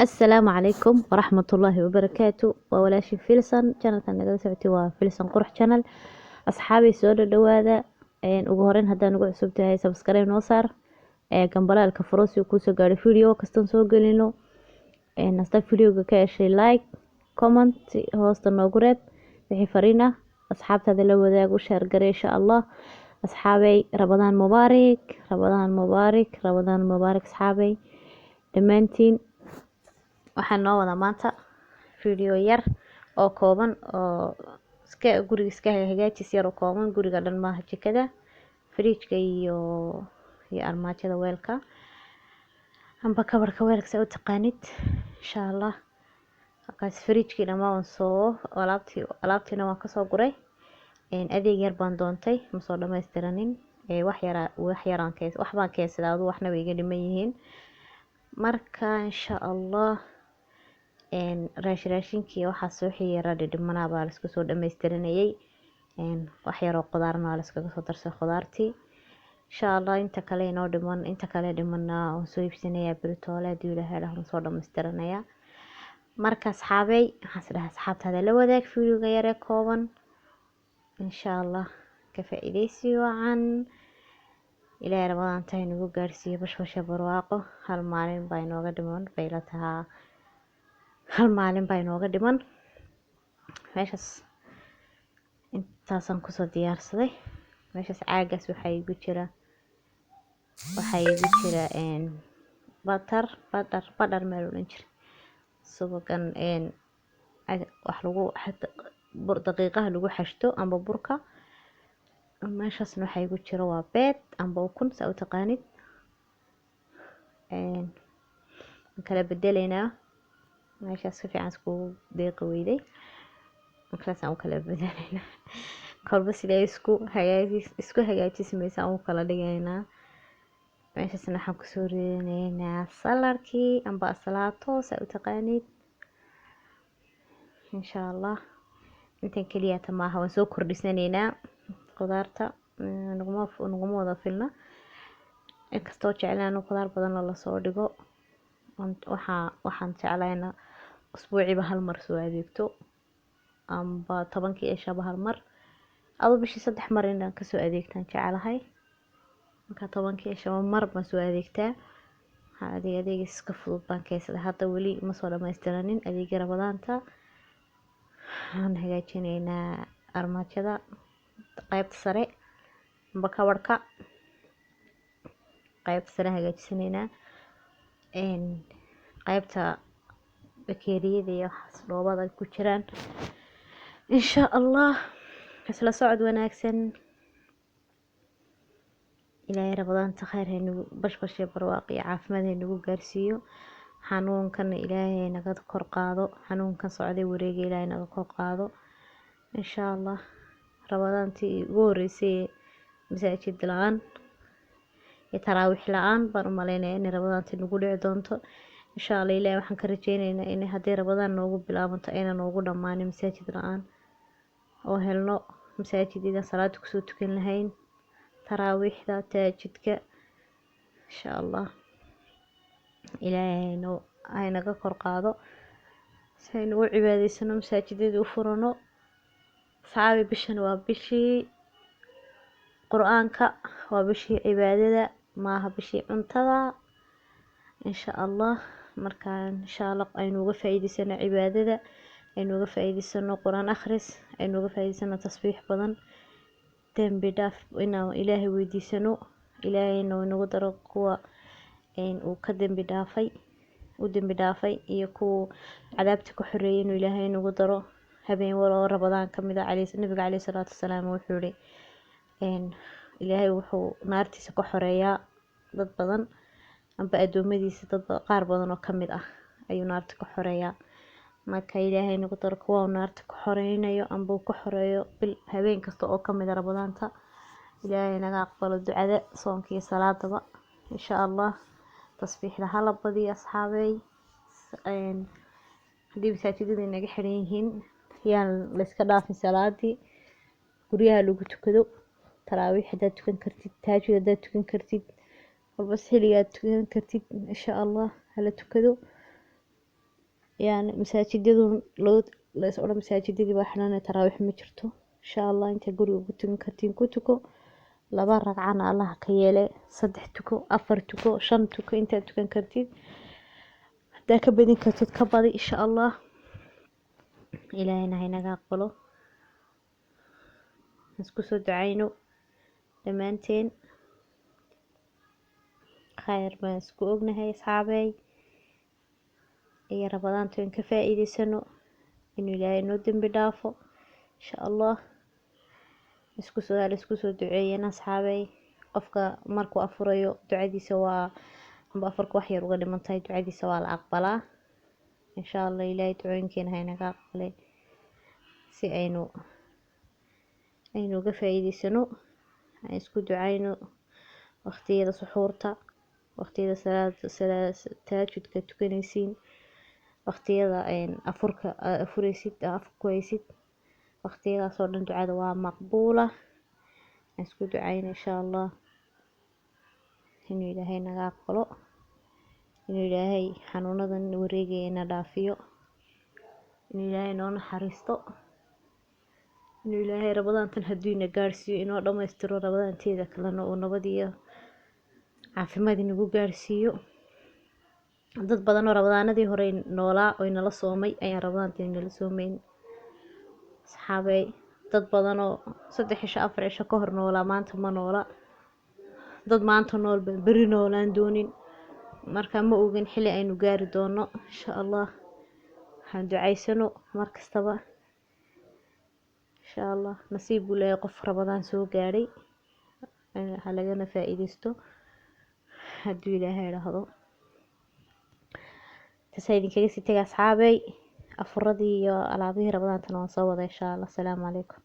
السلام عليكم ورحمة الله وبركاته وولاشي فيلسن channelkan nagala socotay waa Filsan Qurux channel asxaabi soo dhawaada ugu horeyn haddaan ugu cusub tahay subscribe noo saar gambalaalka furo si uu kusoo gaaro video kastan soo gelino hasta videoga ka heshay like comment hoosta noogu reeb wixii fariin ah asxaabtaada la wadaag u share garee insha Allah asxaabay Ramadaan mubaarak asxaabay dhammaantiin waxaan noo wada maanta video yar oo kooban oo guriga iska hagaajis yar oo kooban guriga dhan maaha jikada fridge-ka iyo armaajada weelka amba kabarka weelka sa u taqaanid insha Allah halkaas fridge-kii dhamaan soo alaabtiina waan kasoo guray adeeg yar baan doontay ma soo dhamaystiranin wax baan keensadaa waxna way iga dhiman yihiin marka insha Allah raashinkii waxaa soo xiyeera dhidhimanaa baa laisku soo dhamaystiranayay wax yar oo qudaarna waa laiskaga soo darsay qudaartii insha Allah inta kale inoo dhiman inta kale dhimana waan soo iibsanayaa beritoole haddii ilaahay dhaho soo dhamaystiranayaa marka asxaabay waxaan dhahay asxaabtaada la wadaag videoga yar ee kooban insha Allah ka faa'iideysi wacan ilaahay Ramadaan tahay nagu gaarsiiyo bashbasha barwaaqo hal maalin baa inooga dhiman bayla tahaa hal maalin baa inooga dhiman meeshaas intaasaan kusoo diyaarsaday meeshaas caagaas waxaa igu jira badar meel odhan jira subagan wax lagu daqiiqaha lagu xashto amba burka meeshaasna waxaa igu jira waa beed amba ukun saa u taqaanid kala bedelaynaa meeshaas si fiican iskugu deeqi weyday markaasaan u kala bedelaynaa kolba sida isku hagaajismaysaan u kala dhigaynaa meeshaasna waxaan kusoo ridanaynaa salarkii amba asalaato saa u taqaanid insha Allah intan keliya maaha waan soo kordhisanaynaa qudaarta naguma wada filna inkastoo jeclaan qudaar badan oo lasoo dhigo waxaan jeclayna usbuuciiba hal mar soo adeegto amba 10kii ishaba hal mar adu bishii 3 mar inaan kasoo adeegtaan jecelahay marka 10kii ishaba mar baan soo adeegtaa adeeg iska fudud baan keensaday hadda weli ma soo dhamaystiranin adeegga Ramadaanta waxaan hagaajinaynaa armaajada qaybta sare amba kabarka qaybta sare hagaajisanaynaa qaybta bakeeriyada iyo waxaas dhoobada ku jiraan insha Allah isla socod wanaagsan ilaahay Ramadaanta khayr haynagu bashbash iyo barwaaqo iyo caafimaad haynagu gaarsiiyo xanuunkan ilaahay naga kor qaado xanuunkan socday wareega ilaahay naga kor qaado insha Allah Ramadaantii ugu horeysay masaajid la'aan iyo taraawiix la'aan baan u maleynayaa in Ramadaantii nagu dhici doonto insha Allah ilaahay waxaan ka rajeynaynaa in haddii Ramadaan noogu bilaabanto ayna noogu dhamaanin masaajid la'aan oo helno masaajidada salaad kusoo tukan lahayn taraawiixda taajidka insha Allah ilaahay ay naga kor qaado si aynu u cibaadaysano masaajidada u furano saabi bishan waa bishii quraanka waa bishii cibaadada maaha bishii cuntada insha Allah markaan insha Allah aynu uga faa'iideysano cibaadada aynu uga faa'iideysano quraan akhris aynu uga faa'iideysano tasbiix badan dambi dhaaf inaan ilaahay weydiisano ilaahayna inagu daro kuwa uu ka dambi dhaafay iyo kuwa cadaabta ku xoreeyay inuu ilaahay inagu daro habeen walo Ramadaan kamid ah nabiga calayhi salaatu wasalaam wuxuu yiri ilaahay wuxuu naartiisa ka xoreeyaa dad badan amba adoomadiisa dad qaar badan oo kamid ah ayuu naarta ka xoreeyaa marka ilaahay nagu daro kuwa naarta ka xoreynayo amba uu ka xoreeyo bil habeen kasta oo kamid ah Ramadaanta ilaahay naga aqbalo ducada soonka iyo salaadaba insha Allah tasbiixda hala badiyo asxaabay hadii masaajidada naga xiran yihiin yaan la iska dhaafin salaadii guryaha lagu tukado taraawiix hadaad tukan kartid taajud hadaad tukan kartid walba xilligaad tukan kartid insha Allah hala tukado يعني masaajidadu loo la is odhan masaajidadii baa xiran taraawix ma jirto insha Allah inta guriga ku tukan kartiin ku tuko 2 ragcana Allah ka yeele 3 tuko 4 tuko 5 tuko inta tukan kartid hadaa ka badin kartid ka badi insha Allah ilaahayna haynaga aqbalo isku soo ducayno dhamaanteen khayr baan isku ognahay asxaabay iyo rabadaantu in ka faa'iideysano inuu ilaahay noo dambi dhaafo insha Allah isku soo duceeyana asxaabay qofka markuu afurayo ducadiisa waa amba afarka wax yar uga dhimantahay ducadiisa waa la aqbalaa insha Allah ilaahay ducooyinkeena haynaga aqbalay si aynu uga faa'iideysano isku ducayno waqtiyada suxuurta waqtiyada tahajjudka tukanaysiin waqtiyada afurka afuraysid afku haysid waqtiyadaas oo dhan ducada waa maqbuula isku ducayno insha Allah inuu ilaahay naga aqbalo inuu ilaahay xanuunadan wareegayna dhaafiyo inuu ilaahay noo naxariisto inuu ilaahay rabadaantan hadduuna gaarsiiyo inoo dhammaystiro rabadaanteeda kalena oo nabad iyo caafimaad inagu gaarsiiyo dad badan oo rabadaanadii hore noolaa oo inala soomay ayaan rabadaantan inala soomayn asxaabay dad badan oo 3 cisho 4 cisho ka hor noolaa maanta ma noola dad maanta nool bari noolaan doonin marka ma ogan xilli aynu gaari doono insha Allah waxaan ducaysano mar kastaba insha Allah nasiib u leeyahay qof rabadaan soo gaaray halagana faa'iideysto hadduu ilaahay raahdo tasaydin kaga sii tagaa asxaabay afuradii iyo alaabihii rabadaantana waan soo wada insha Allah. Assalaamu calaykum.